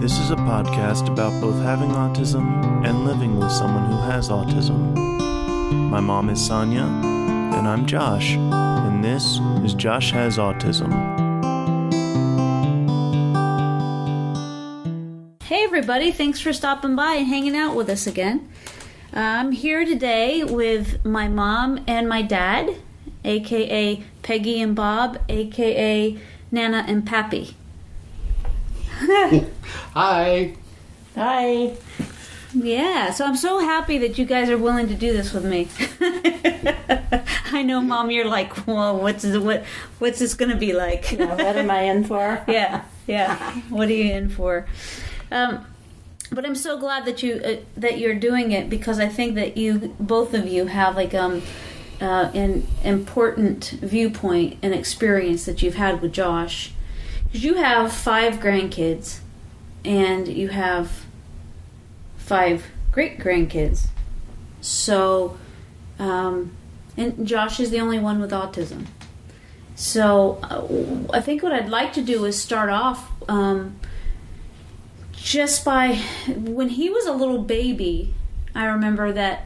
This is a podcast about both having autism and living with someone who has autism. My mom is Sonya, and I'm Josh, and this is Josh Has Autism. Hey everybody, thanks for stopping by and hanging out with us again. I'm here today with my mom and my dad, aka Peggy and Bob, aka Nana and Pappy. Hi. Hi. Yeah, so I'm so happy that you guys are willing to do this with me. I know, Mom, you're like, whoa, what's this going to be like? Yeah, what am I in for? Yeah. What are you in for? But I'm so glad that you're doing it, because I think that both of you have like an important viewpoint and experience that you've had with Josh. Because you have 5 grandkids, and you have 5 great-grandkids. So, and Josh is the only one with autism. So, I think what I'd like to do is start off just by, when he was a little baby, I remember that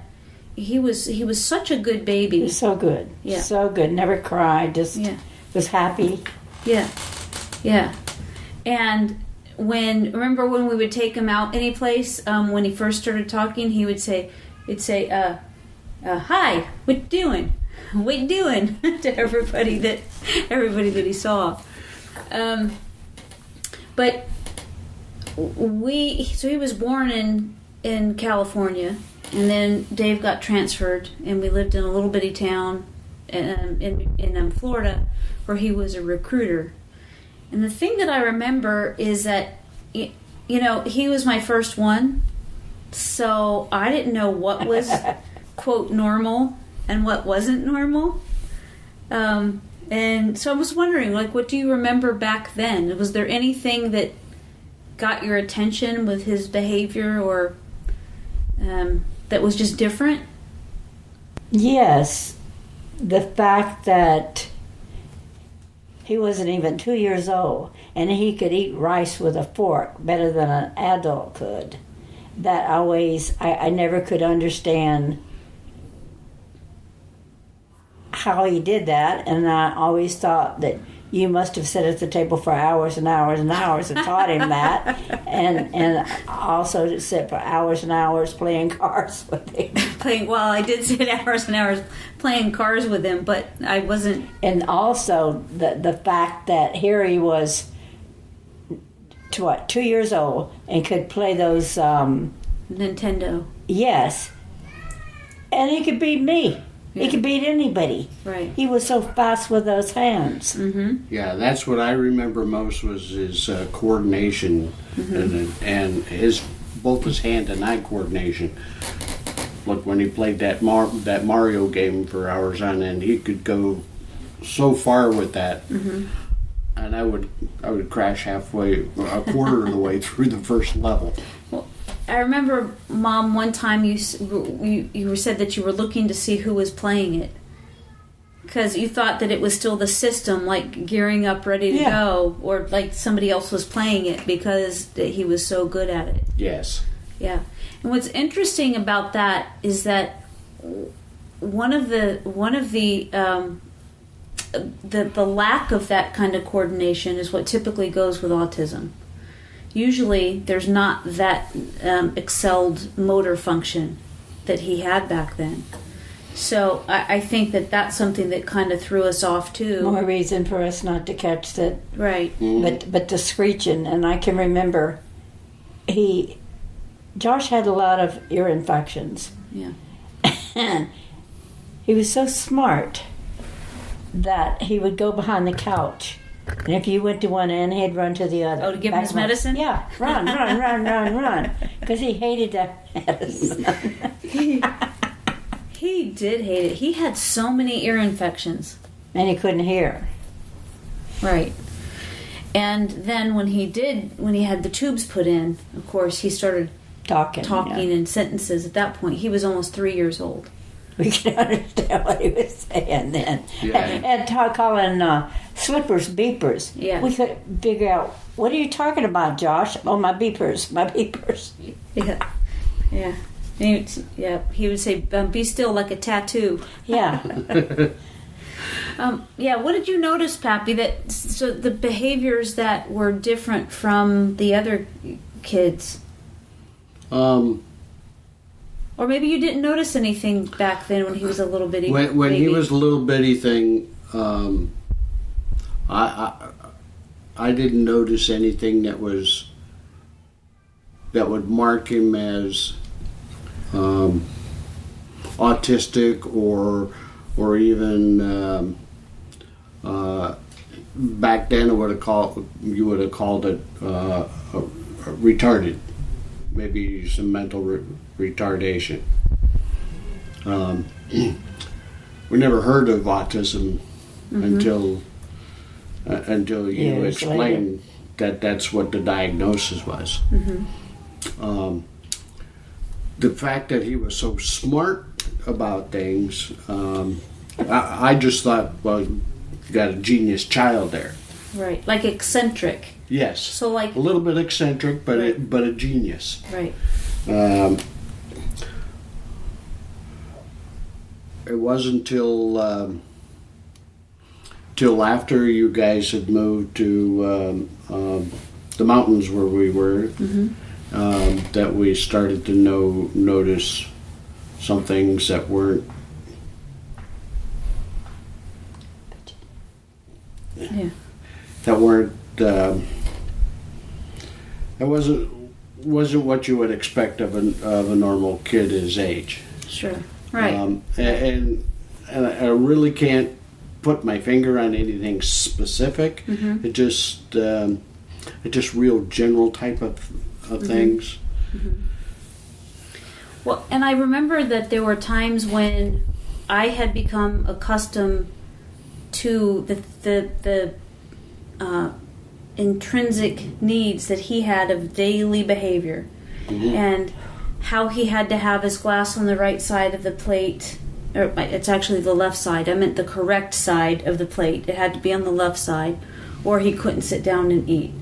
he was such a good baby. He was so good. Yeah. So good. Never cried. Just was happy. Yeah. And remember when we would take him out any place, when he first started talking, he'd say, hi, what you doing? What you doing? to everybody that he saw. But so he was born in California, and then Dave got transferred, and we lived in a little bitty town in Florida, where he was a recruiter. And the thing that I remember is that, he was my first one, so I didn't know what was, quote, normal and what wasn't normal. And so I was wondering, what do you remember back then? Was there anything that got your attention with his behavior, or that was just different? Yes. The fact that he wasn't even 2 years old, and he could eat rice with a fork better than an adult could. That always, I never could understand how he did that, and I always thought that you must have sat at the table for hours and hours and hours and taught him that, and also to sit for hours and hours playing cards with him. I did sit hours and hours playing cards with him, but I wasn't. And also the fact that here he was, 2 years old, and could play those Nintendo. Yes, and he could beat me. Yeah. He could beat anybody. Right. He was so fast with those hands. Mm-hmm. Yeah, that's what I remember most, was his coordination, and both his hand and eye coordination. Look, when he played that Mario game for hours on end, he could go so far with that, and I would crash halfway, a quarter of the way through the first level. Well, I remember, Mom, one time you said that you were looking to see who was playing it, because you thought that it was still the system, like gearing up, ready to go, or like somebody else was playing it because he was so good at it. Yes. Yeah. And what's interesting about that is that one of the lack of that kind of coordination is what typically goes with autism. Usually there's not that excelled motor function that he had back then. So I think that that's something that kind of threw us off too. More reason for us not to catch that. Right. But the screeching, and I can remember Josh had a lot of ear infections. Yeah. And he was so smart that he would go behind the couch. And if you went to one end, he'd run to the other. Oh, to give him his medicine? Yeah, run. Because he hated that medicine. He did hate it. He had so many ear infections. And he couldn't hear. Right. And then when he had the tubes put in, of course, he started talking in sentences. At that point, he was almost 3 years old. We could understand what he was saying then. Yeah. And calling slippers, beepers. Yeah. We couldn't figure out, what are you talking about, Josh? Oh, my beepers, my beepers. Yeah. Yeah. He would say, "Be still," like a tattoo. Yeah. Yeah. What did you notice, Pappy? That so the behaviors that were different from the other kids, or maybe you didn't notice anything back then when he was a little bitty. When he was a little bitty thing, I didn't notice anything that would mark him as autistic or even back then you would have called it retarded, maybe some mental retardation. We never heard of autism until you Years explained that that's what the diagnosis was. The fact that he was so smart about things, I just thought, well, you got a genius child there. Right, like eccentric. Yes. So like A little bit eccentric, but Right. but a genius. right. It wasn't till after you guys had moved to the mountains where we were that we started to notice some things that weren't Yeah. that wasn't what you would expect of a normal kid his age. Sure. Right. And I really can't put my finger on anything specific. It just real general type of things. Well, and I remember that there were times when I had become accustomed to the intrinsic needs that he had of daily behavior, and how he had to have his glass on the right side of the plate. Or it's actually the left side. I meant the correct side of the plate. It had to be on the left side, or he couldn't sit down and eat.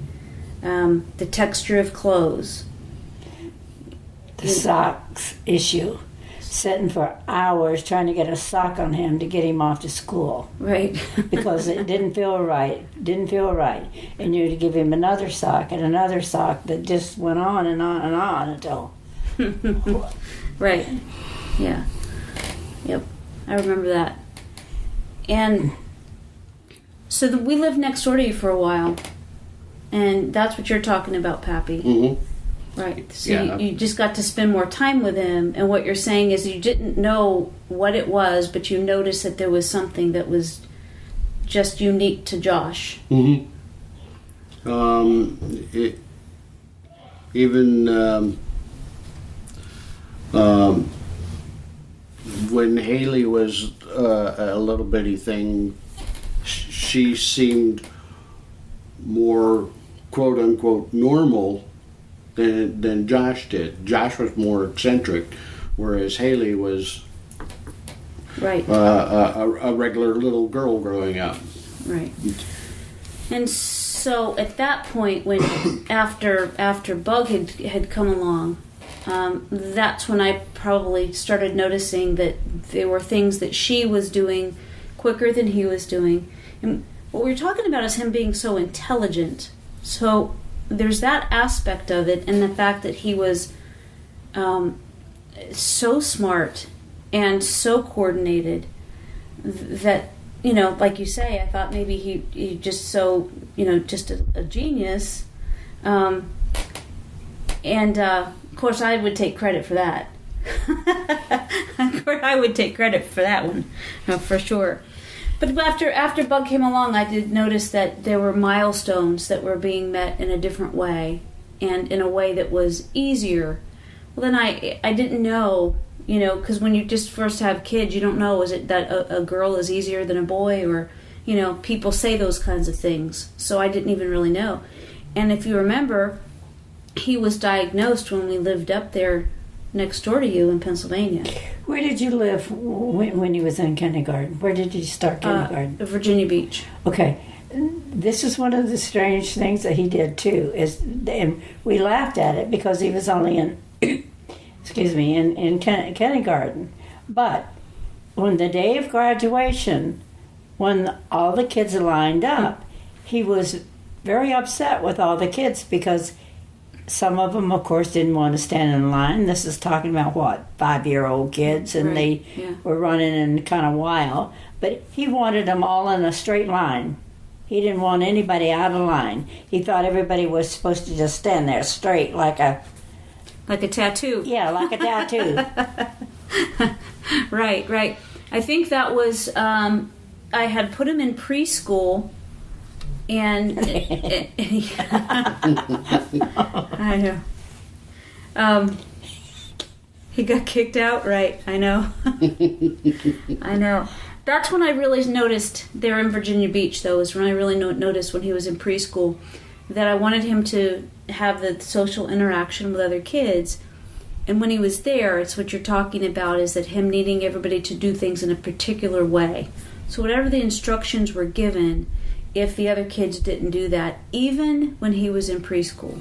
The texture of clothes. The socks issue. Sitting for hours trying to get a sock on him to get him off to school. Right. Because it didn't feel right. And you had to give him another sock and another sock that just went on and on and on until... Right. Yeah. Yep. I remember that. And so we lived next door to you for a while. And that's what you're talking about, Pappy. Right. So Yeah. you just got to spend more time with him. And what you're saying is you didn't know what it was, but you noticed that there was something that was just unique to Josh. When Haley was a little bitty thing, she seemed more quote unquote normal than Josh did. Josh was more eccentric, whereas Haley was Right. a regular little girl growing up. Right. And so at that point, when after Bug had come along, that's when I probably started noticing that there were things that she was doing quicker than he was doing. And what we're talking about is him being so intelligent. So there's that aspect of it, and the fact that he was so smart and so coordinated that, you know, like you say, I thought maybe he just so, you know, just a genius. And of course, I would take credit for that. Of course, I would take credit for that one, for sure. But after Bug came along, I did notice that there were milestones that were being met in a different way, and in a way that was easier. Well, then I didn't know, you know, because when you just first have kids, you don't know, is it that a girl is easier than a boy, or, you know, people say those kinds of things. So I didn't even really know. And if you remember, he was diagnosed when we lived up there next door to you in Pennsylvania. Where did you live when you was in kindergarten? Where did you start kindergarten? Virginia Beach. Okay. this is one of the strange things that he did too. And we laughed at it because he was only in, in kindergarten. But when the day of graduation, when all the kids are lined up, he was very upset with all the kids because some of them, of course, didn't want to stand in line. This is talking about, 5-year-old kids, and they were running in kind of wild. But he wanted them all in a straight line. He didn't want anybody out of line. He thought everybody was supposed to just stand there straight like a tattoo. Yeah, like a tattoo. Right. I think that was, I had put him in preschool, and I know. He got kicked out, right? I know. I know. That's when I really noticed, there in Virginia Beach, though, is when I really noticed when he was in preschool that I wanted him to have the social interaction with other kids. And when he was there, it's what you're talking about, is that him needing everybody to do things in a particular way. So whatever the instructions were given, if the other kids didn't do that, even when he was in preschool.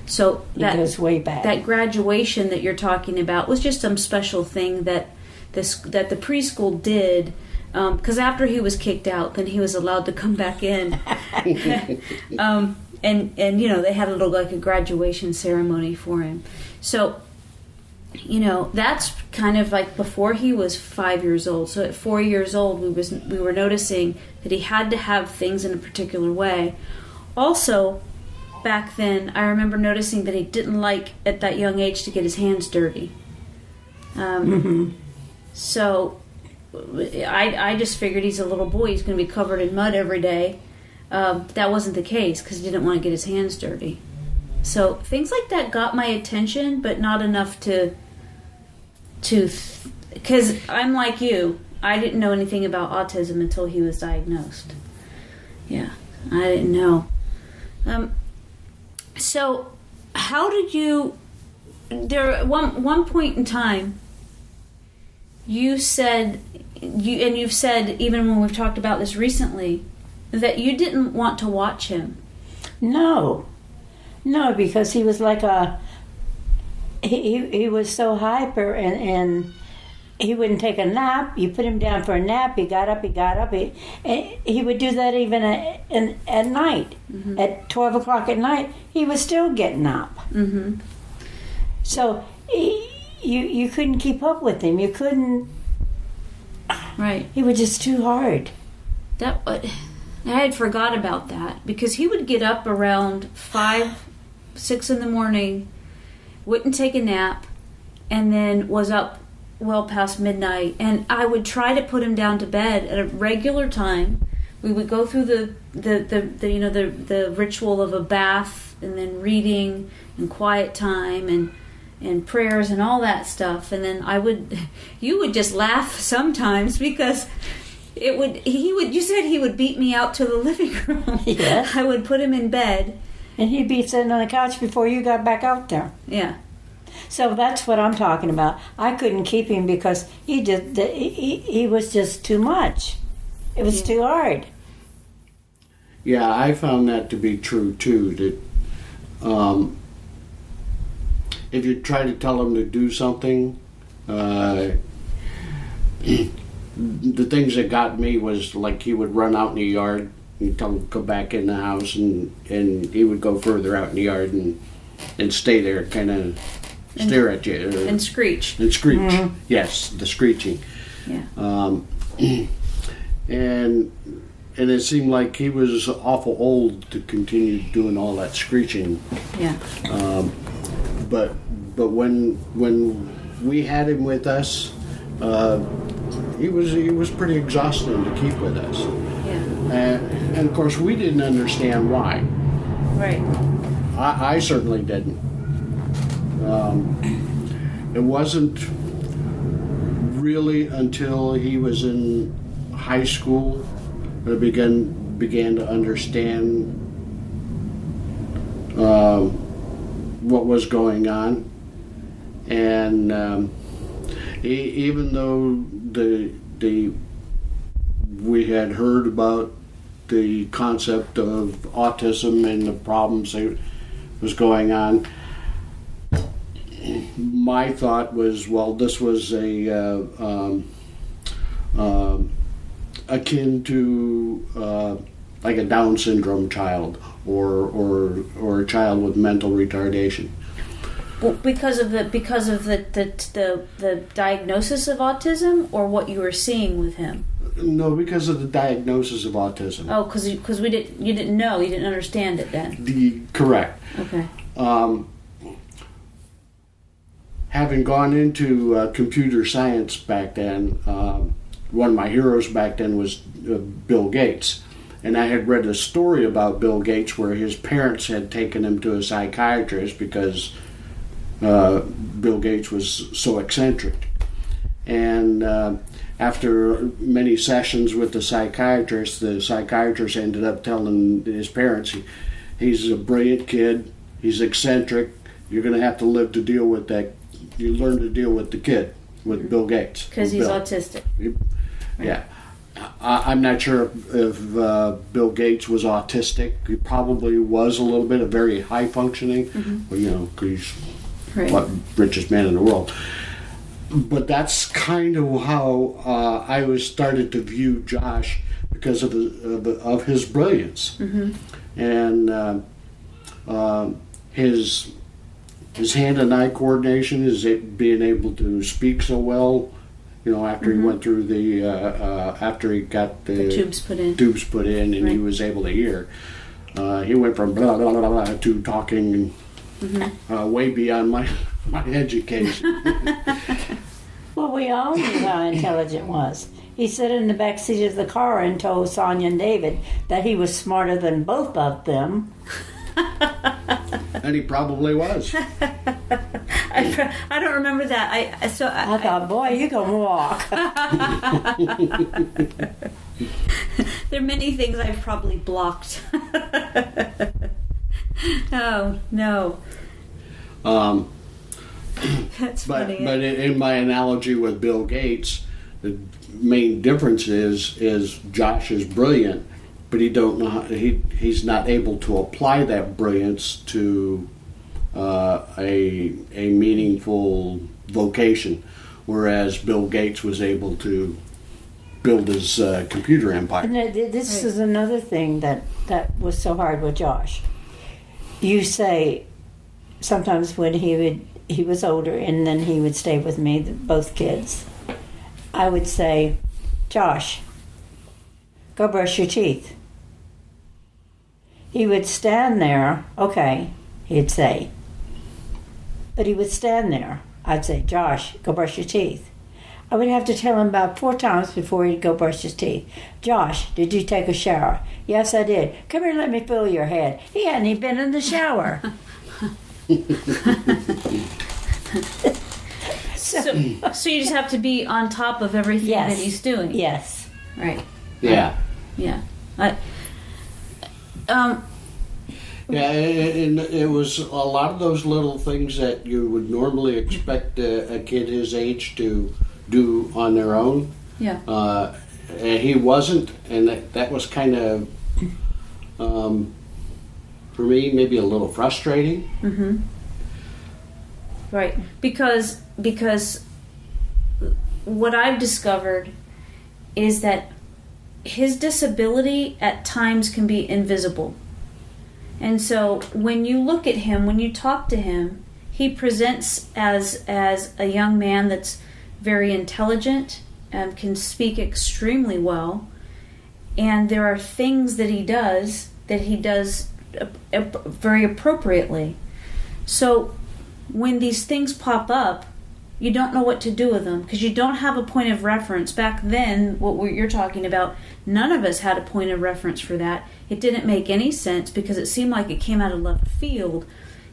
So that goes way back. That graduation that you're talking about was just some special thing that the preschool did, because after he was kicked out, then he was allowed to come back in. And they had a graduation ceremony for him. So, that's kind of like before he was 5 years old. So at 4 years old, we were noticing that he had to have things in a particular way. Also, back then, I remember noticing that he didn't like at that young age to get his hands dirty. So I just figured he's a little boy. He's going to be covered in mud every day. That wasn't the case because he didn't want to get his hands dirty. So things like that got my attention, but not enough because I'm like you. I didn't know anything about autism until he was diagnosed. Yeah, I didn't know. So how did you? There at one point in time, you said you've said even when we've talked about this recently that you didn't want to watch him. No, because he was like he was so hyper and he wouldn't take a nap. You put him down for a nap, he got up. He would do that even at night. Mm-hmm. At 12 o'clock at night, he was still getting up. Mm-hmm. So you couldn't keep up with him. You couldn't. Right. He was just too hard. I had forgot about that because he would get up around 5, 6 in the morning, wouldn't take a nap, and then was up well past midnight. And I would try to put him down to bed at a regular time. We would go through the ritual of a bath and then reading and quiet time and prayers and all that stuff. And then you would just laugh sometimes because you said he would beat me out to the living room. Yes. I would put him in bed. And he'd be sitting on the couch before you got back out there. Yeah. So that's what I'm talking about. I couldn't keep him because he was just too much. It was too hard. Yeah, I found that to be true too. That if you try to tell him to do something, the things that got me was like he would run out in the yard. You tell him to go back in the house, and he would go further out in the yard and stay there, kind of stare at you and screech. And screech. Mm-hmm. Yes, the screeching. Yeah. And it seemed like he was awful old to continue doing all that screeching. Yeah. But when we had him with us, he was pretty exhausting to keep with us. Yeah. And of course we didn't understand why. Right. I certainly didn't. It wasn't really until he was in high school that I began to understand what was going on, and even though we had heard about the concept of autism and the problems that was going on, my thought was, well, this was akin to like a Down syndrome child or a child with mental retardation. Well, because of the diagnosis of autism, or what you were seeing with him? No, because of the diagnosis of autism. Oh, because you didn't know, you didn't understand it then. Correct. Okay. Having gone into computer science back then, one of my heroes back then was Bill Gates. And I had read a story about Bill Gates where his parents had taken him to a psychiatrist because Bill Gates was so eccentric. And after many sessions with the psychiatrist ended up telling his parents, he's a brilliant kid, he's eccentric, you're going to have to live to deal with that. You learn to deal with the kid, with Bill Gates. Because he's autistic. Yeah. I'm not sure if Bill Gates was autistic. He probably was a little bit, very high functioning. Well, he's the richest man in the world. But that's kind of how I was started to view Josh because of his brilliance and his hand and eye coordination, being able to speak so well. After he went through after he got the tubes put in, and he was able to hear. He went from blah blah blah, blah to talking way beyond my education. Well, we all knew how intelligent was. He sat in the back seat of the car and told Sonya and David that he was smarter than both of them. And he probably was. I don't remember that. I thought, boy, you can walk. There are many things I've probably blocked. Oh no. That's funny. But in my analogy with Bill Gates, the main difference is Josh is brilliant, but he's not able to apply that brilliance to a meaningful vocation, whereas Bill Gates was able to build his computer empire. And this is another thing that was so hard with Josh. You say sometimes when he was older and then he would stay with me, both kids, I would say, Josh, go brush your teeth. He would stand there, okay, he'd say. But he would stand there. I'd say, Josh, go brush your teeth. I would have to tell him about 4 times before he'd go brush his teeth. Josh, did you take a shower? Yes, I did. Come here, let me feel your head. He hadn't even been in the shower. So you just have to be on top of everything that he's doing. Yes. Right. Yeah. Yeah. Yeah, and it was a lot of those little things that you would normally expect a kid his age to do on their own. Yeah. And he wasn't, and that was kind of, for me, maybe a little frustrating. Mm-hmm. Right, because what I've discovered is that his disability at times can be invisible. And so when you look at him, when you talk to him, he presents as a young man that's very intelligent and can speak extremely well. And there are things that he does very appropriately. So when these things pop up, you don't know what to do with them because you don't have a point of reference. Back then, what you're talking about, none of us had a point of reference for that. It didn't make any sense because it seemed like it came out of left field.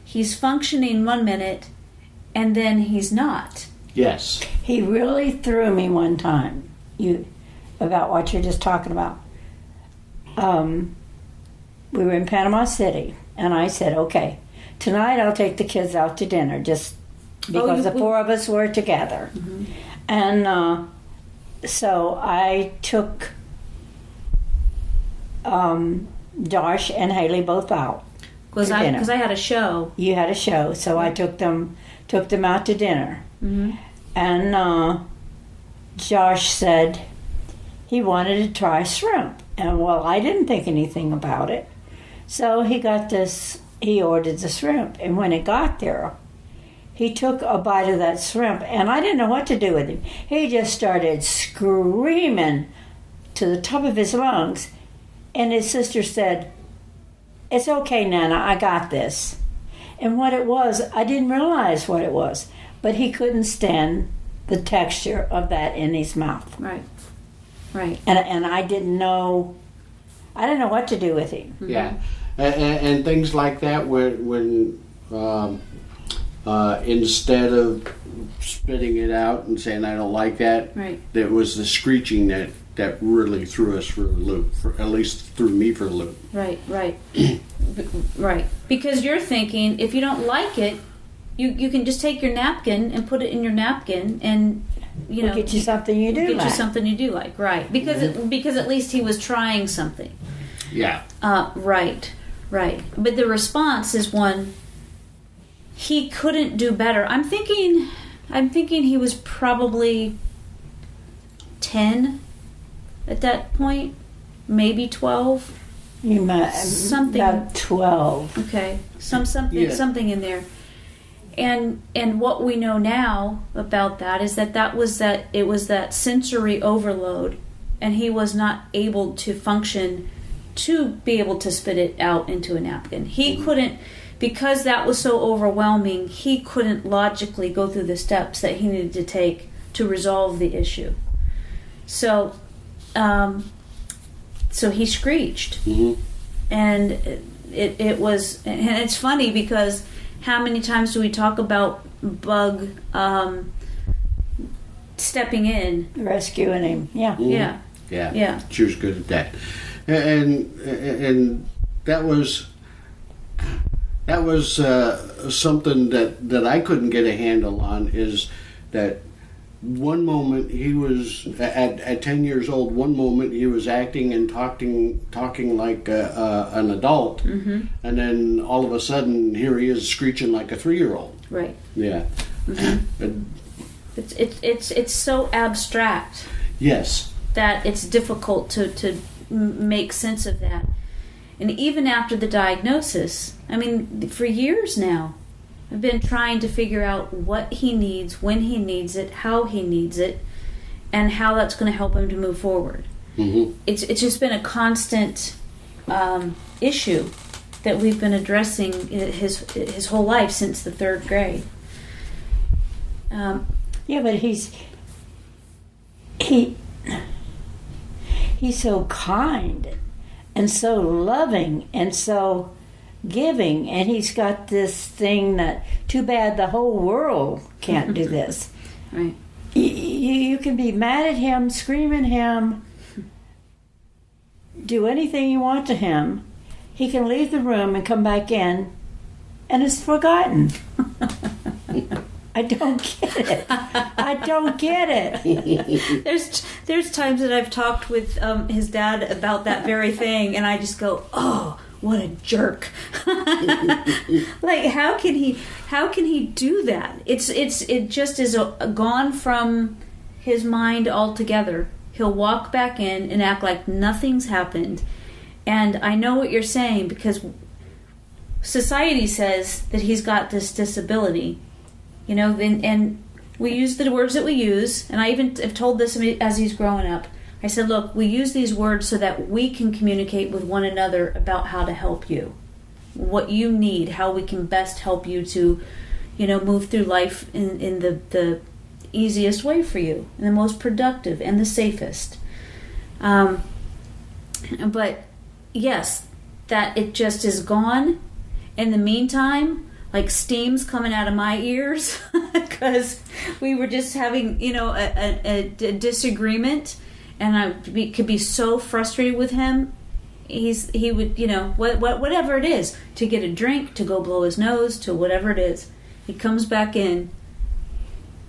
He's functioning 1 minute and then he's not. Yes. He really threw me one time about what you're just talking about. We were in Panama City and I said, okay, tonight I'll take the kids out to dinner just because the 4 of us were together. Mm-hmm. And so I took Josh and Haley both out. Because I had a show. You had a show, so I took them out to dinner. Mm-hmm. And Josh said he wanted to try shrimp. And well, I didn't think anything about it. So he ordered the shrimp. And when it got there, he took a bite of that shrimp, and I didn't know what to do with him. He just started screaming to the top of his lungs. And his sister said, "It's okay, Nana, I got this." And what it was, I didn't realize what it was, but he couldn't stand the texture of that in his mouth. Right. Right. And I didn't know what to do with him. Mm-hmm. Yeah, and things like that when instead of spitting it out and saying I don't like that, right, that was the screeching that really threw us for a loop, at least threw me for a loop. Right. Right. Because you're thinking, if you don't like it, you can just take your napkin and put it in your napkin, and we'll get you something you do like. Get you something you do like, right? Because because at least he was trying something. Yeah. Right. But the response is one. He couldn't do better. I'm thinking he was probably 10 at that point, maybe 12. Something about 12. Okay, something in there. And what we know now about that is that it was that sensory overload, and he was not able to function to be able to spit it out into a napkin. He couldn't, because that was so overwhelming, he couldn't logically go through the steps that he needed to take to resolve the issue. So he screeched. Mm-hmm. And it was, and it's funny because how many times do we talk about Bug stepping in, rescuing him? Yeah. Mm-hmm. Yeah. She was good at that, and that was something that I couldn't get a handle on, is that one moment he was at 10 years old. One moment he was acting and talking like an adult, mm-hmm. and then all of a sudden here he is screeching like a 3-year-old. Right. Yeah. Mm-hmm. It's so abstract. Yes. That it's difficult to make sense of that, and even after the diagnosis, I mean, for years now, I've been trying to figure out what he needs, when he needs it, how he needs it, and how that's going to help him to move forward. Mm-hmm. It's just been a constant issue that we've been addressing his whole life since the 3rd grade. Yeah, but he's so kind and so loving and so giving, and he's got this thing that, too bad the whole world can't do this. Right. You can be mad at him, scream at him, do anything you want to him. He can leave the room and come back in, and it's forgotten. I don't get it. I don't get it. There's times that I've talked with his dad about that very thing, and I just go, oh, what a jerk. Like, how can he do that? It just is gone from his mind altogether. He'll walk back in and act like nothing's happened. And I know what you're saying, because society says that he's got this disability, and we use the words that we use, and I even have told this as he's growing up. I said, look, we use these words so that we can communicate with one another about how to help you, what you need, how we can best help you to, move through life in the easiest way for you, and the most productive and the safest. But yes, that it just is gone. In the meantime, like steam's coming out of my ears because we were just having, a disagreement. And I could be so frustrated with him. He would, whatever it is, to get a drink, to go blow his nose, to whatever it is. He comes back in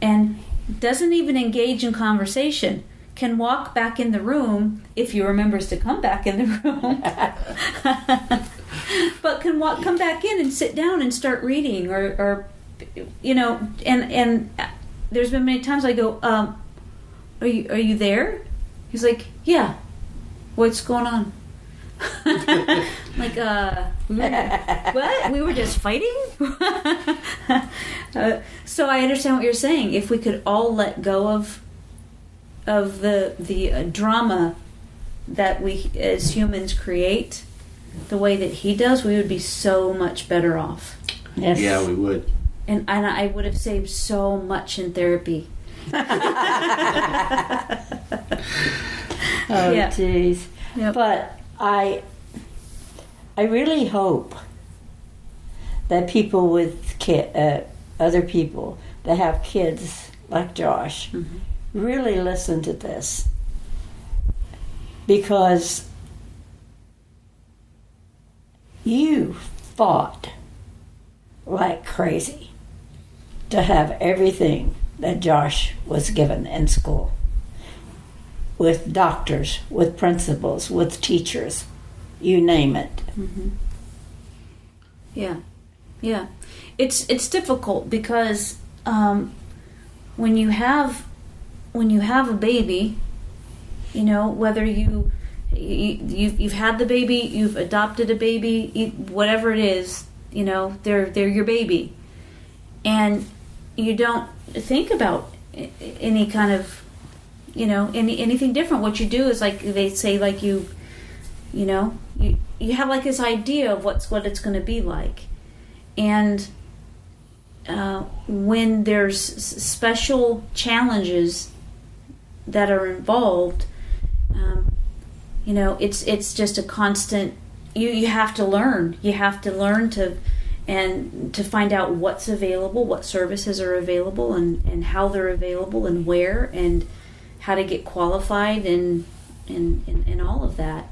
and doesn't even engage in conversation. can walk back in the room if he remembers to come back in the room. But can come back in and sit down and start reading, or and there's been many times I go, are you there? He's like, yeah. What's going on? Like, what? We were just fighting? So I understand what you're saying. If we could all let go of the drama that we as humans create, the way that he does, we would be so much better off. Yes. Yeah, we would. And I would have saved so much in therapy. Oh, Yeah. jeez. Yep. But I really hope that people with other people that have kids like Josh really listen to this, because you fought like crazy to have everything that Josh was given in school, with doctors, with principals, with teachers, you name it. Yeah. It's difficult because when you have a baby, whether you've had the baby, you've adopted a baby, whatever it is, they're your baby, and you don't think about any kind of anything different. What you do is, like they say, like you have like this idea of what it's going to be like, and when there's special challenges that are involved, it's just a constant. You have to learn. You have to learn to find out what's available, what services are available, and how they're available, and where, and how to get qualified, and all of that.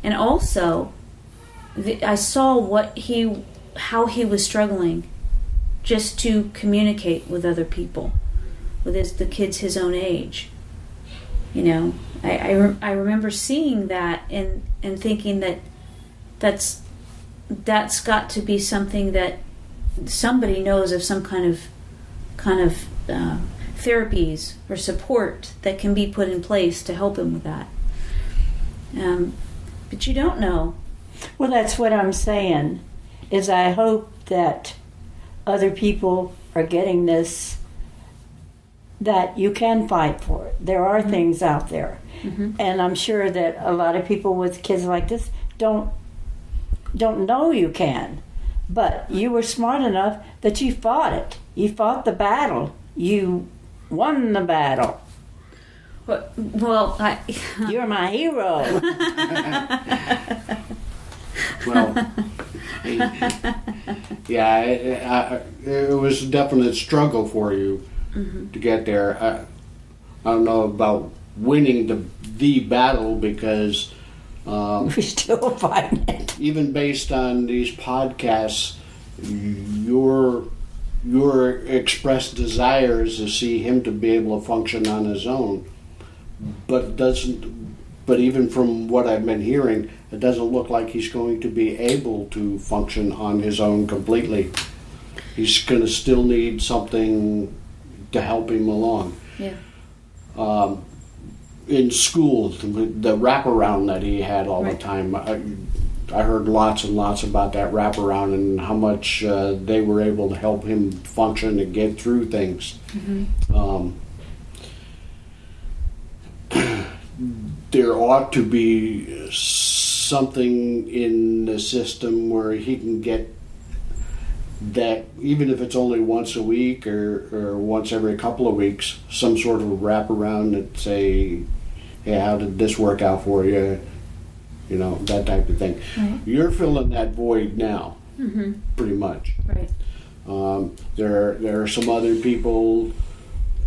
And also, I saw how he was struggling just to communicate with other people, with the kids his own age. I remember seeing that and thinking that's got to be something that somebody knows of, some kind of therapies or support that can be put in place to help him with that. But you don't know. Well, that's what I'm saying, is I hope that other people are getting this, that you can fight for it. There are things out there. And I'm sure that a lot of people with kids like this don't know you can. But you were smart enough that you fought it. You fought the battle. You won the battle. Well, You're my hero. Well, yeah, it was a definite struggle for you to get there. I don't know about winning the battle, because We're still fighting it. even based on these podcasts, your expressed desire is to see him to be able to function on his own, but even from what I've been hearing, it doesn't look like he's going to be able to function on his own completely. He's going to still need something to help him along. yeah. In school, the wraparound that he had all the time, I heard lots and lots about that wraparound and how much they were able to help him function and get through things. There ought to be something in the system where he can get that, even if it's only once a week or once every couple of weeks, some sort of wraparound that say, hey, how did this work out for you? That type of thing. Right. You're filling that void now, pretty much. Right. There are some other people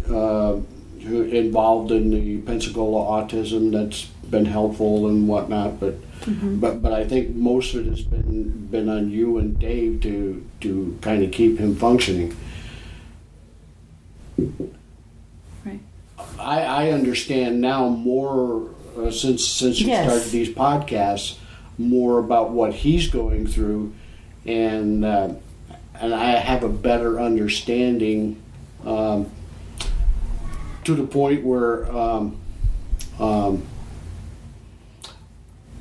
who involved in the Pensacola autism that's been helpful and whatnot, but I think most of it has been on you and Dave to kind of keep him functioning. Right. I understand now more since you Yes. started these podcasts, more about what he's going through, and I have a better understanding to the point where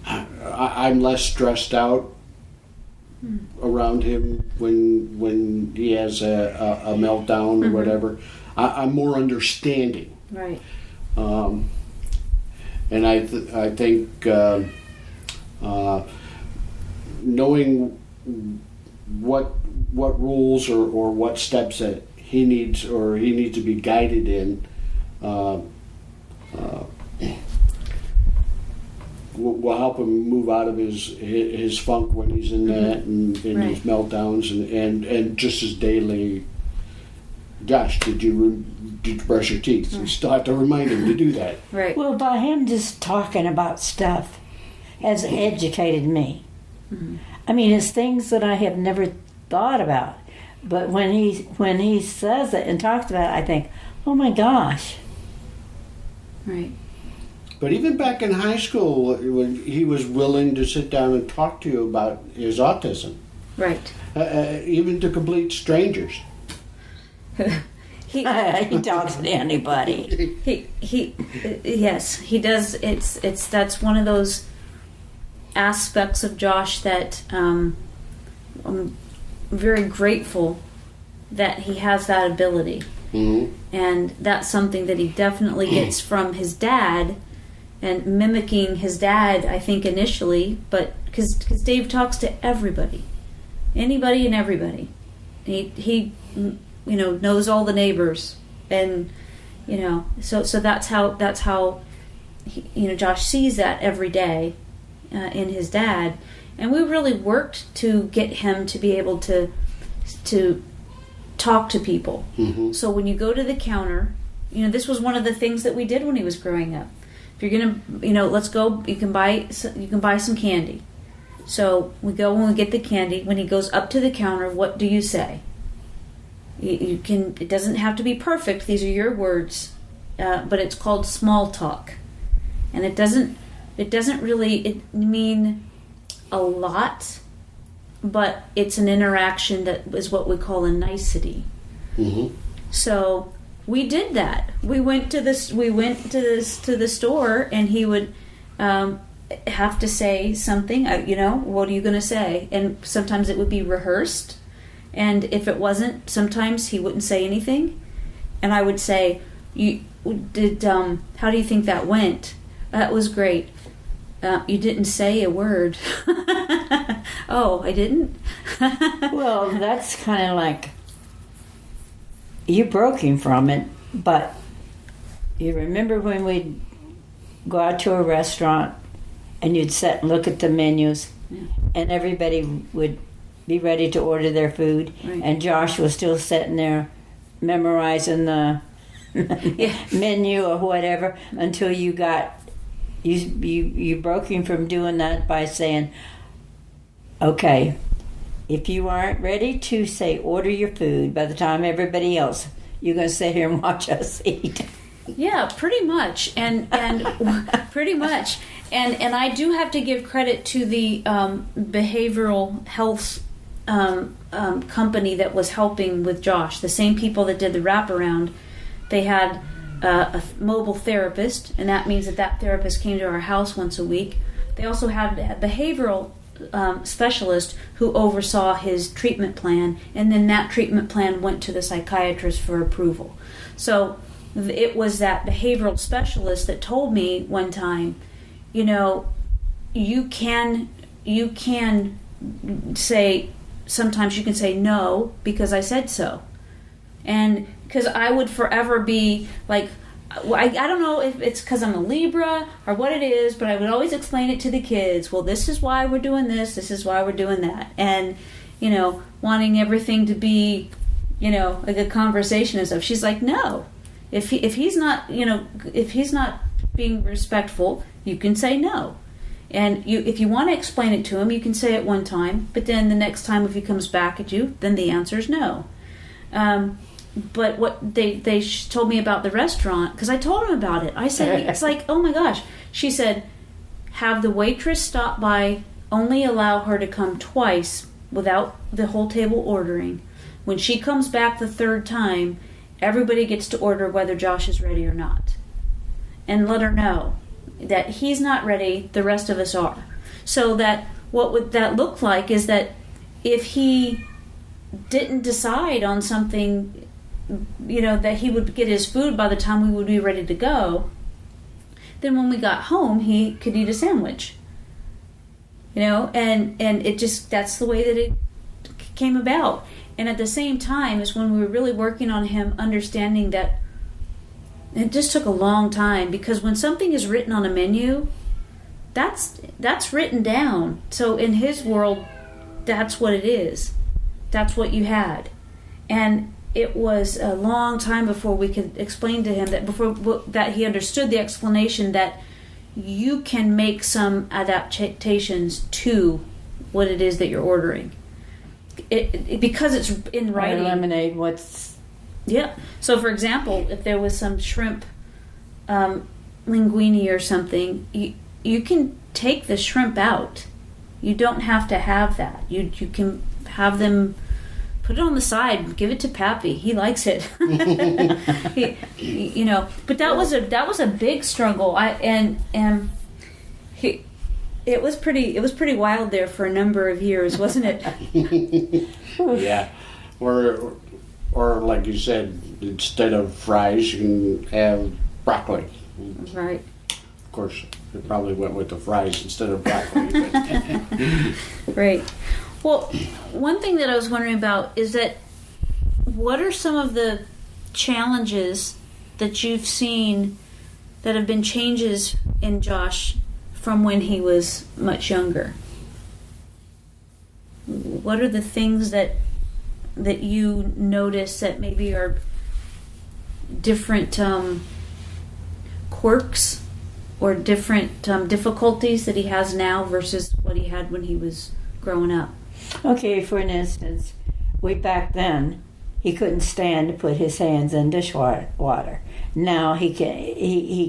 I'm less stressed out around him when he has a meltdown or whatever. I'm more understanding. Right. And I think knowing what rules or what steps that he needs to be guided in will help him move out of his funk when he's in that and Right. his meltdowns and just his daily. Gosh, did you brush your teeth? You still have to remind him to do that. Right. Well, by him just talking about stuff has educated me. I mean, it's things that I have never thought about. But when he says it and talks about it, I think, oh my gosh. Right. But even back in high school, when he was willing to sit down and talk to you about his autism, Right. even to complete strangers. He He talks to anybody. he yes, he does. That's one of those aspects of Josh that I'm very grateful that he has that ability. Mm-hmm. And that's something that he definitely gets from his dad and mimicking his dad, I think, initially, but because Dave talks to everybody, anybody and everybody. He knows all the neighbors, and so that's how he, Josh sees that every day in his dad. And we really worked to get him to be able to talk to people. Mm-hmm. So when you go to the counter, this was one of the things that we did when he was growing up. If you're gonna, let's go. You can buy some candy. So we go and we get the candy. When he goes up to the counter, what do you say? You can. It doesn't have to be perfect. These are your words, but it's called small talk, and it doesn't really mean a lot, but it's an interaction that is what we call a nicety. Mm-hmm. So we did that. We went to the store, and he would have to say something. What are you going to say? And sometimes it would be rehearsed, and if it wasn't, sometimes he wouldn't say anything, and I would say, "You did? How do you think that went? That was great. You didn't say a word." Oh, I didn't? Well, that's kind of like you broke him from it, but you remember when we'd go out to a restaurant and you'd sit and look at the menus, and everybody would be ready to order their food, Right. and Josh was still sitting there memorizing the menu or whatever until you got you broke him from doing that by saying, okay, if you aren't ready to say order your food by the time everybody else, you're going to sit here and watch us eat. Yeah, pretty much, and pretty much, and I do have to give credit to the behavioral health company that was helping with Josh. The same people that did the wraparound, they had a mobile therapist, and that means that therapist came to our house once a week. They also had a behavioral specialist who oversaw his treatment plan, and then that treatment plan went to the psychiatrist for approval. So it was that behavioral specialist that told me one time, you can say, sometimes you can say no because I said so. And because I would forever be like, I don't know if it's because I'm a Libra or what it is, but I would always explain it to the kids. Well, this is why we're doing this. This is why we're doing that. And, wanting everything to be, like a conversation and stuff. She's like, no. If he's not, if he's not being respectful, you can say no. And if you want to explain it to him, you can say it one time. But then the next time if he comes back at you, then the answer is no. but what they told me about the restaurant, because I told him about it. I said, it's like, oh my gosh. She said, have the waitress stop by, only allow her to come twice without the whole table ordering. When she comes back the third time, everybody gets to order whether Josh is ready or not. And let her know that he's not ready, the rest of us are. So that what would that look like is that if he didn't decide on something, that he would get his food by the time we would be ready to go, then when we got home, he could eat a sandwich. And it just, that's the way that it came about. And at the same time is when we were really working on him understanding that it just took a long time, because when something is written on a menu, that's written down. So in his world, that's what it is. That's what you had. And it was a long time before we could explain to him that he understood the explanation that you can make some adaptations to what it is that you're ordering. Because it's in writing. Eliminate what's... Yeah. So, for example, if there was some shrimp linguine or something, you can take the shrimp out. You don't have to have that. You can have them put it on the side and give it to Pappy. He likes it. But that was a big struggle. It was pretty wild there for a number of years, wasn't it? Yeah. Or like you said, instead of fries, you can have broccoli. Right. Of course, it probably went with the fries instead of broccoli. Right. Well, one thing that I was wondering about is that what are some of the challenges that you've seen that have been changes in Josh from when he was much younger? What are the things that you notice that maybe are different quirks or different difficulties that he has now versus what he had when he was growing up? Okay, for an instance, back then he couldn't stand to put his hands in dishwater. Now he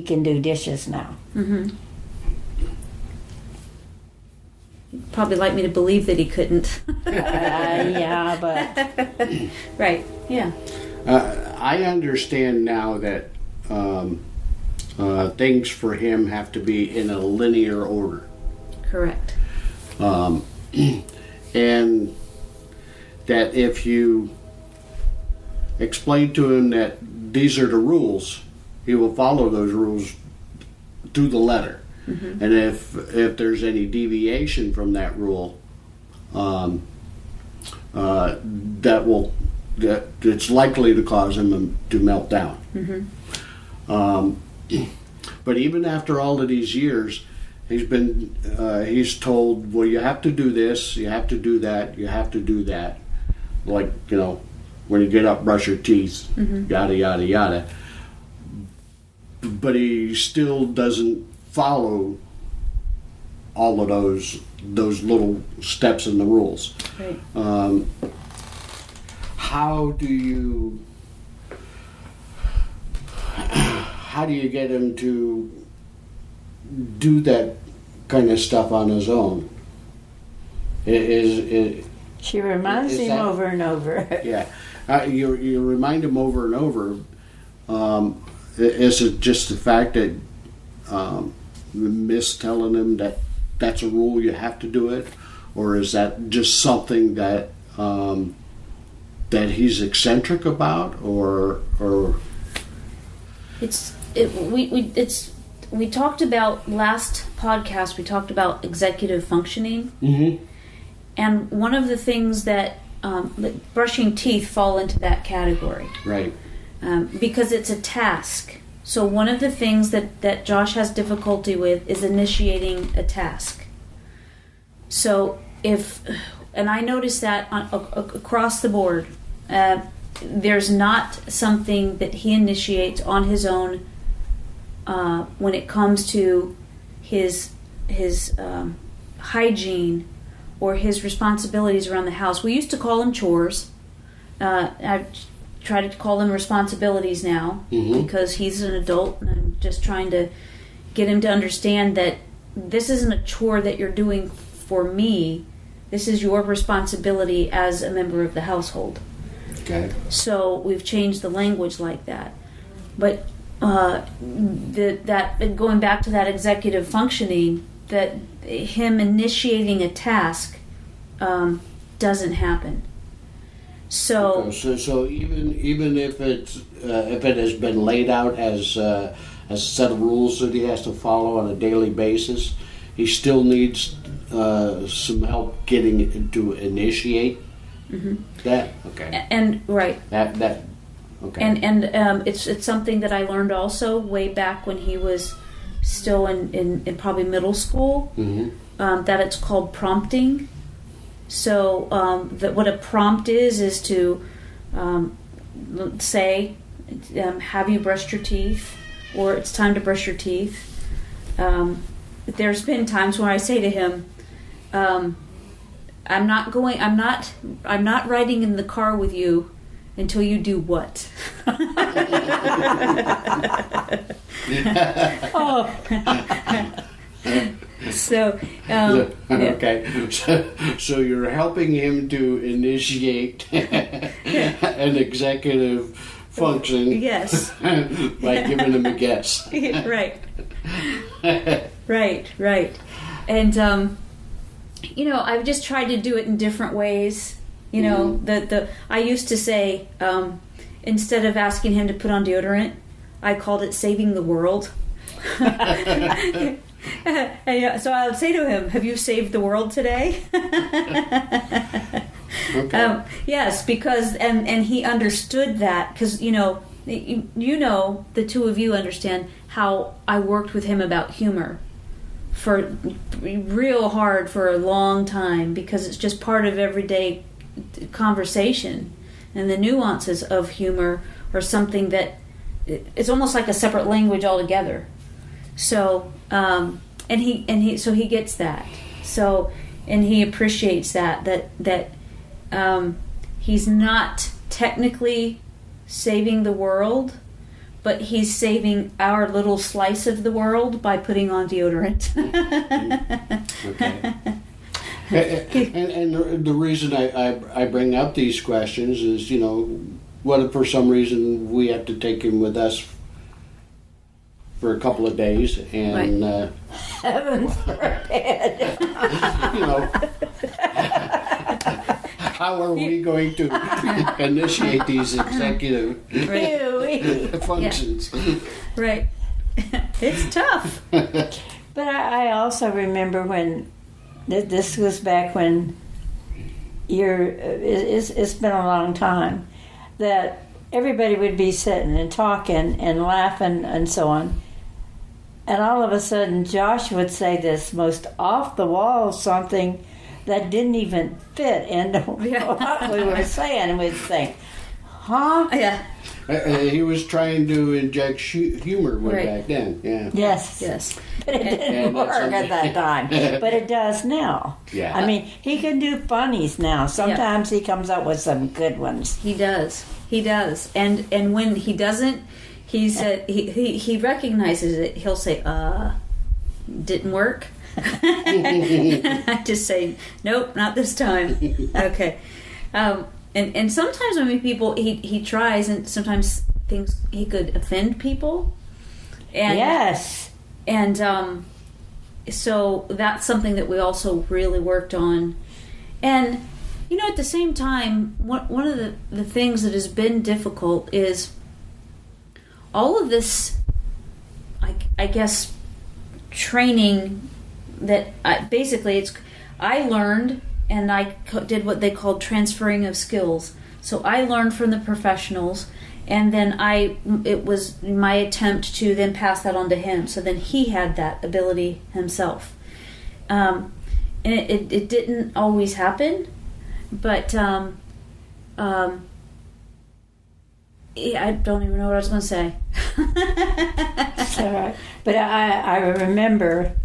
can do dishes now. Mm-hmm. You'd probably like me to believe that he couldn't. Yeah, but right, yeah. I understand now that things for him have to be in a linear order. Correct. And that if you explain to him that these are the rules, he will follow those rules to the letter. Mm-hmm. And if there's any deviation from that rule, it's likely to cause him to melt down. Mm-hmm. But even after all of these years, he's told, well, you have to do this, you have to do that, you have to do that. Like, when you get up, brush your teeth, mm-hmm. yada, yada, yada. But he still doesn't follow all of those little steps in the rules. Right. How do you get him to do that kind of stuff on his own? She reminds him over and over. Yeah. You remind him over and over. Is it just the fact that Miss telling him that that's a rule, you have to do it? Or is that just something that that he's eccentric about? Or we talked about last podcast, we talked about executive functioning. Mm-hmm. And one of the things that brushing teeth fall into that category. Right. Because it's a task. So one of the things that Josh has difficulty with is initiating a task. So and I noticed that across the board, there's not something that he initiates on his own when it comes to his hygiene or his responsibilities around the house. We used to call them chores. I've try to call them responsibilities now because he's an adult, and I'm just trying to get him to understand that this isn't a chore that you're doing for me. This is your responsibility as a member of the household. Okay. So we've changed the language like that. But that going back to that executive functioning, that him initiating a task doesn't happen. So even if it has been laid out as a set of rules that he has to follow on a daily basis, he still needs some help getting to initiate that. Okay. And right. That. Okay. And it's something that I learned also way back when he was still in probably middle school. That it's called prompting. So that what a prompt is to say, have you brushed your teeth, or it's time to brush your teeth. There's been times when I say to him, I'm not riding in the car with you until you do what? So okay, so you're helping him to initiate an executive function. Yes. By giving him a guess. Right. Right. And I've just tried to do it in different ways. I used to say, instead of asking him to put on deodorant, I called it saving the world. And, so I would say to him, have you saved the world today? Okay. Yes, because and he understood that, because the two of you understand how I worked with him about humor for real hard for a long time, because it's just part of everyday conversation, and the nuances of humor are something that it's almost like a separate language altogether. So he gets that. So, and he appreciates that he's not technically saving the world, but he's saving our little slice of the world by putting on deodorant. Okay. And the reason I bring up these questions is, what if for some reason we have to take him with us for a couple of days, and right. Heavens forbid. How are we going to initiate these executive functions? Yeah. Right. It's tough. But I also remember when this was back when it's been a long time, that everybody would be sitting and talking and laughing and so on. And all of a sudden, Josh would say this most off-the-wall something that didn't even fit into what we were saying. And we'd think, huh? Yeah. He was trying to inject humor right. back then. Yeah. Yes. But it didn't work at that time. But it does now. Yeah. I mean, he can do funnies now. Sometimes he comes up with some good ones. He does. And when he doesn't, he recognizes it. He'll say, didn't work. I just say, nope, not this time. Okay. And sometimes when people, he tries, and sometimes things, he could offend people. And, yes. And so that's something that we also really worked on. And, at the same time, one of the things that has been difficult is all of this, I guess, training that I learned, and I did what they called transferring of skills. So I learned from the professionals, and then it was my attempt to then pass that on to him. So then he had that ability himself. And it didn't always happen, but yeah, I don't even know what I was going to say. It's all right. But I remember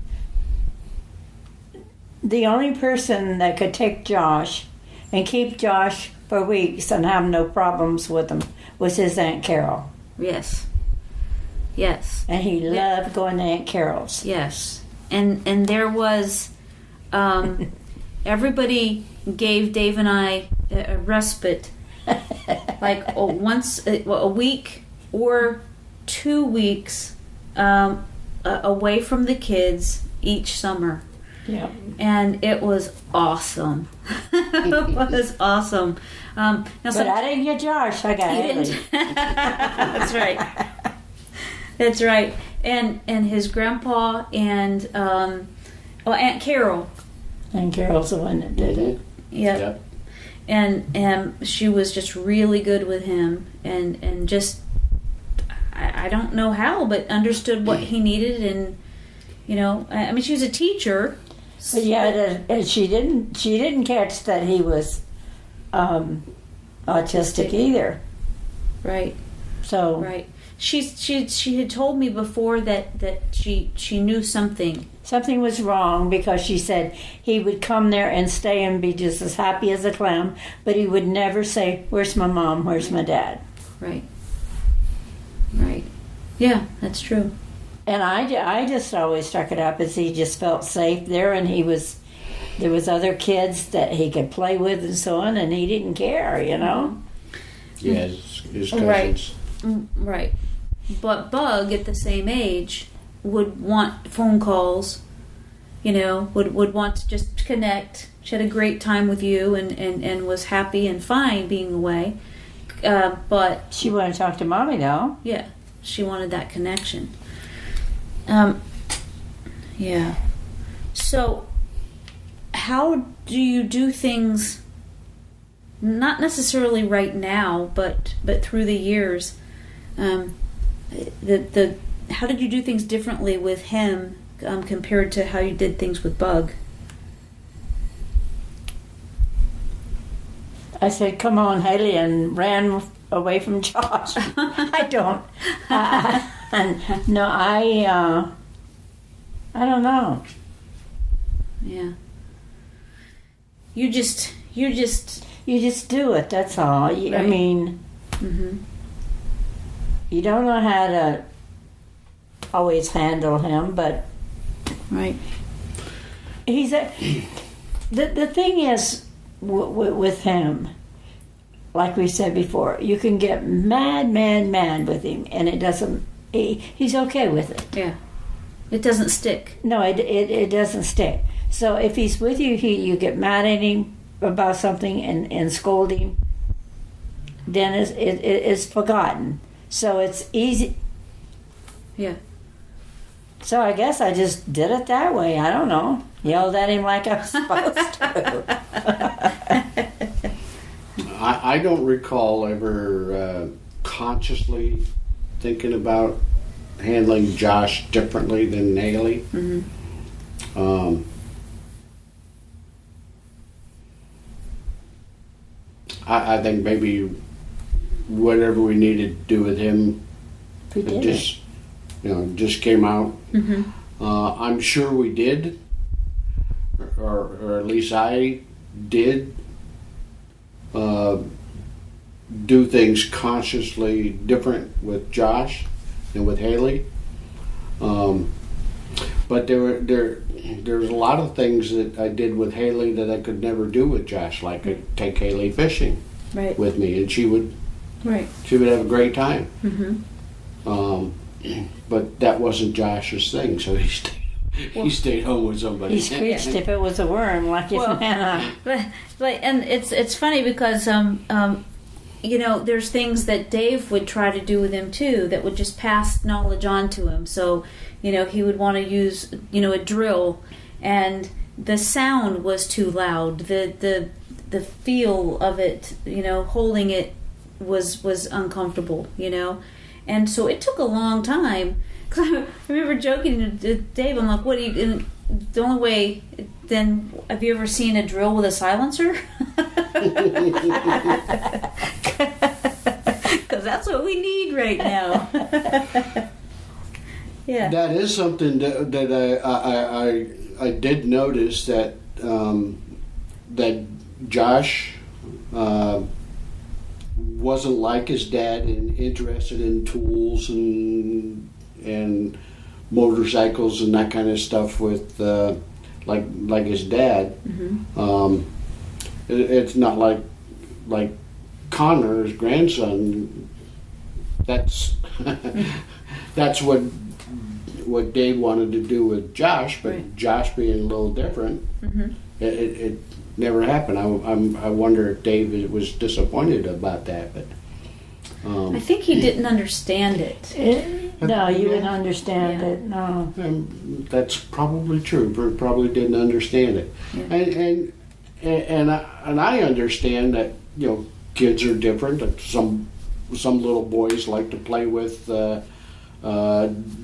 the only person that could take Josh and keep Josh for weeks and have no problems with him was his Aunt Carol. Yes. Yes. And he loved going to Aunt Carol's. Yes. And there was, everybody gave Dave and I a respite, like once a week or 2 weeks away from the kids each summer. Yeah. And it was awesome. It was awesome. Now But I didn't get Josh. I got you Haley. didn't. That's right. That's right. And his grandpa and Aunt Carol. And Carol's the one that did it. Yep. And she was just really good with him and just I don't know how, but understood what he needed, and I mean she was a teacher. But yeah, and she didn't catch that he was autistic either. Right. So Right. She had told me before that she knew something. something was wrong, because she said he would come there and stay and be just as happy as a clown, but he would never say, "Where's my mom? Where's my dad?" Right. Right. Yeah, that's true. And I just always stuck it up as he just felt safe there, and there was other kids that he could play with and so on, and he didn't care, Yeah, his cousins. Right. Right. But Bug, at the same age, would want phone calls, would want to just connect. She had a great time with you and was happy and fine being away. But She wanted to talk to Mommy, though. yeah, she wanted that connection. Yeah. So, how do you do things? Not necessarily right now, but through the years. How did you do things differently with him compared to how you did things with Bug? I said, "Come on, Haley," and ran away from Josh. I don't. No, I don't know. Yeah. You just. You just do it. That's all. I Right. mean, Mm-hmm. you don't know how to always handle him, but Right. he's the thing is with him, like we said before, you can get mad with him, and it doesn't. He's okay with it. Yeah. It doesn't stick. No, it doesn't stick. So if he's with you, you get mad at him about something and scold him, then it's forgotten. So it's easy. Yeah. So I guess I just did it that way. I don't know. Yelled at him like I was supposed to. I don't recall ever consciously thinking about handling Josh differently than Haley. Mm-hmm. I think maybe whatever we needed to do with him, We did just just came out. Mm-hmm. I'm sure we did, or at least I did do things consciously different with Josh than with Haley. But there's a lot of things that I did with Haley that I could never do with Josh. Like I'd take Haley fishing Right. with me, and she would Right. have a great time. Mm-hmm. But that wasn't Josh's thing, so he stayed home with somebody. He screeched if it was a worm, like his man. But and it's funny because there's things that Dave would try to do with him too that would just pass knowledge on to him. So he would want to use a drill, and the sound was too loud. The feel of it, holding it was uncomfortable. And so it took a long time. Cause I remember joking to Dave, I'm like, "What do you?" And the only way, then, have you ever seen a drill with a silencer? Because that's what we need right now. Yeah. That is something that I did notice that that Josh wasn't like his dad and interested in tools and motorcycles and that kind of stuff with like his dad. It's not like Connor, his grandson. That's that's what Dave wanted to do with Josh, but Right. Josh being a little different, it never happened. I wonder if Dave was disappointed about that, but I think he didn't understand it. No, you Yeah. wouldn't understand Yeah. it. No. that's probably true. Probably didn't understand it, Yeah. and I understand that kids are different. That some little boys like to play with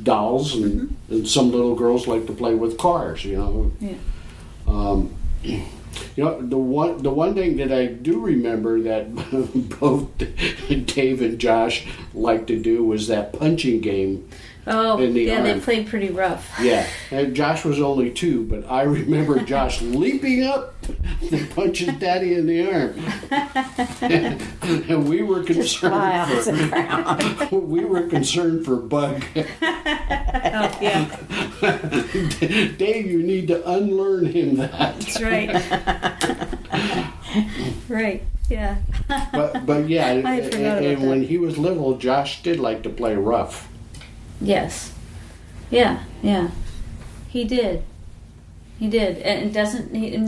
dolls, and some little girls like to play with cars. Yeah. The one thing that I do remember that both Dave and Josh liked to do was that punching game. Oh, In the yeah, they arm. played pretty rough. Yeah, and Josh was only 2, but I remember Josh leaping up to punch his daddy in the arm, and we were Fly off the concerned ground. for we were concerned for Bug. Oh, yeah, Dave, you need to unlearn him that. that's right. Right, yeah. But yeah, I forgot about and that. when he was little, Josh did like to play rough. Yes. Yeah, yeah. He did. He did. And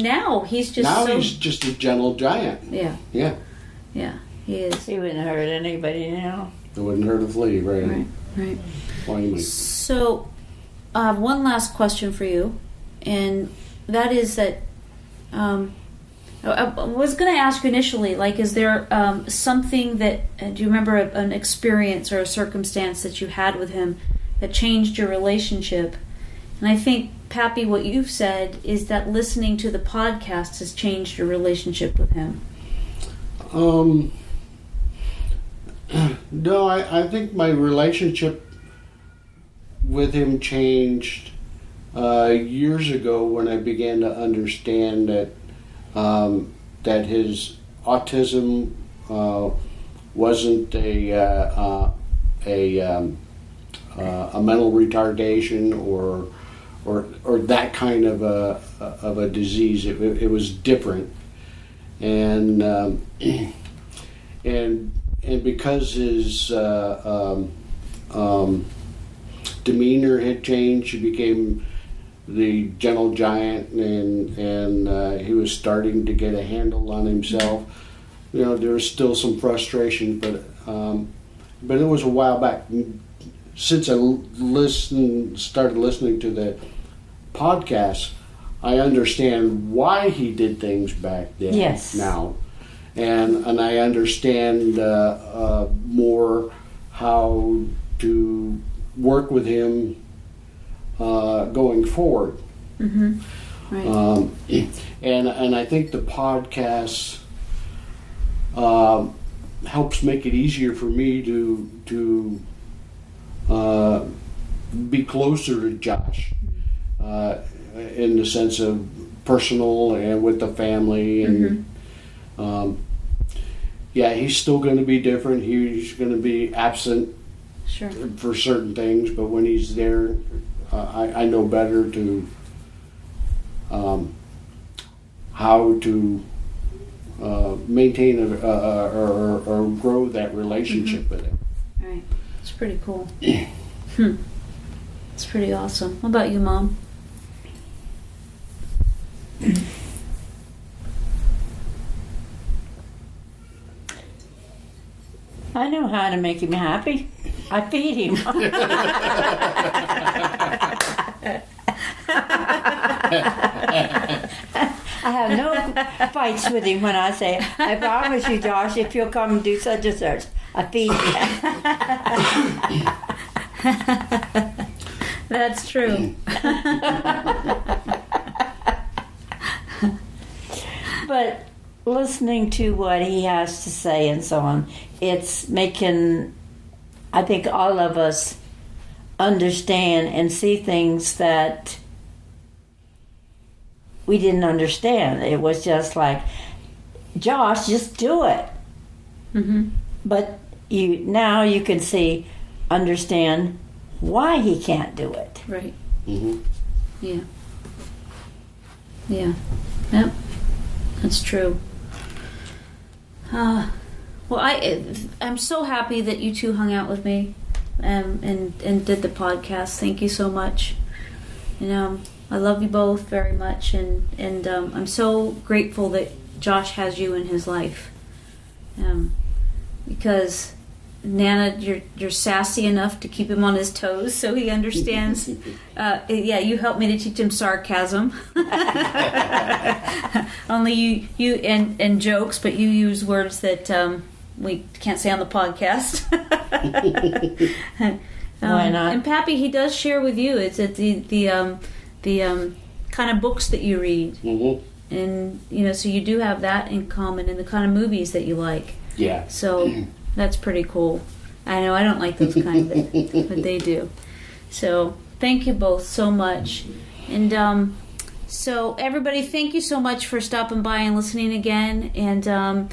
now he's just Now so... he's just a gentle giant. Yeah, Yeah, yeah, he is. He wouldn't hurt anybody now. it wouldn't hurt a flea, right? Right, right. Why you mean? So, I have one last question for you, and that is that I was going to ask you initially, like, is there something that, do you remember an experience or a circumstance that you had with him that changed your relationship? And I think, Pappy, what you've said is that listening to the podcast has changed your relationship with him. No, I think my relationship with him changed years ago when I began to understand that his autism wasn't a mental retardation or that kind of a disease. It was different, and because his demeanor had changed, he became the gentle giant, and he was starting to get a handle on himself. There was still some frustration, but it was a while back. Since I started listening to the podcast, I understand why he did things back then. Yes. Now, and I understand more how to work with him going forward. Mm-hmm. Right. And I think the podcast helps make it easier for me to be closer to Josh in the sense of personal and with the family, and yeah, he's still going to be different. He's going to be absent Sure. for certain things, but when he's there, I know better to how to maintain or grow that relationship with him. Right. It's pretty cool. It's pretty awesome. What about you, Mom? I know how to make him happy. I feed him. I have no fights with him when I say, I promise you, Josh, if you'll come and do such and such, I feed you. That's true. But listening to what he has to say and so on, it's making, I think, all of us understand and see things that we didn't understand. It was just like, Josh, just do it. Mm-hmm. But you can understand why he can't do it. Right. Mm-hmm. Yeah. Yeah. Yep. That's true. Well, I'm so happy that you two hung out with me, and did the podcast. Thank you so much. I love you both very much, and I'm so grateful that Josh has you in his life. Because Nana, you're sassy enough to keep him on his toes, so he understands. You helped me to teach him sarcasm. Only you and jokes, but you use words that we can't say on the podcast. Why not? And Pappy, he does share with you. It's the kind of books that you read, Mm-hmm. and so you do have that in common, and the kind of movies that you like. Yeah. So that's pretty cool. I know I don't like those kind of things, but they do. So thank you both so much. And so everybody, thank you so much for stopping by and listening again. And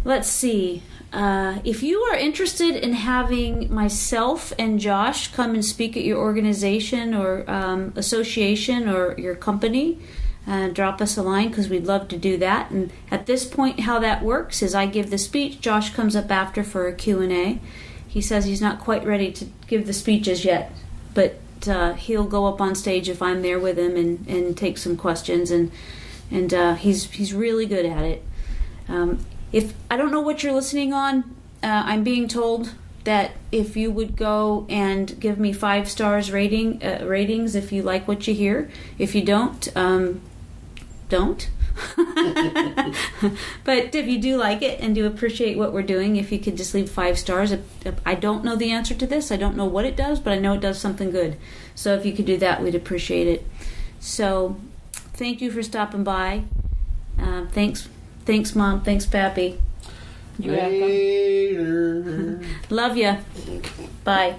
let's see. If you are interested in having myself and Josh come and speak at your organization or association or your company, drop us a line, because we'd love to do that. And at this point, how that works is I give the speech. Josh comes up after for a Q&A. He says he's not quite ready to give the speeches yet, but he'll go up on stage if I'm there with him and take some questions. And he's really good at it. If I don't know what you're listening on, I'm being told that if you would go and give me 5 stars ratings if you like what you hear. If you don't. But if you do like it and do appreciate what we're doing, if you could just leave 5 stars. I don't know the answer to this. I don't know what it does, but I know it does something good. So if you could do that, we'd appreciate it. So thank you for stopping by. Thanks, Mom. Thanks, Pappy. Later. Love ya. Bye.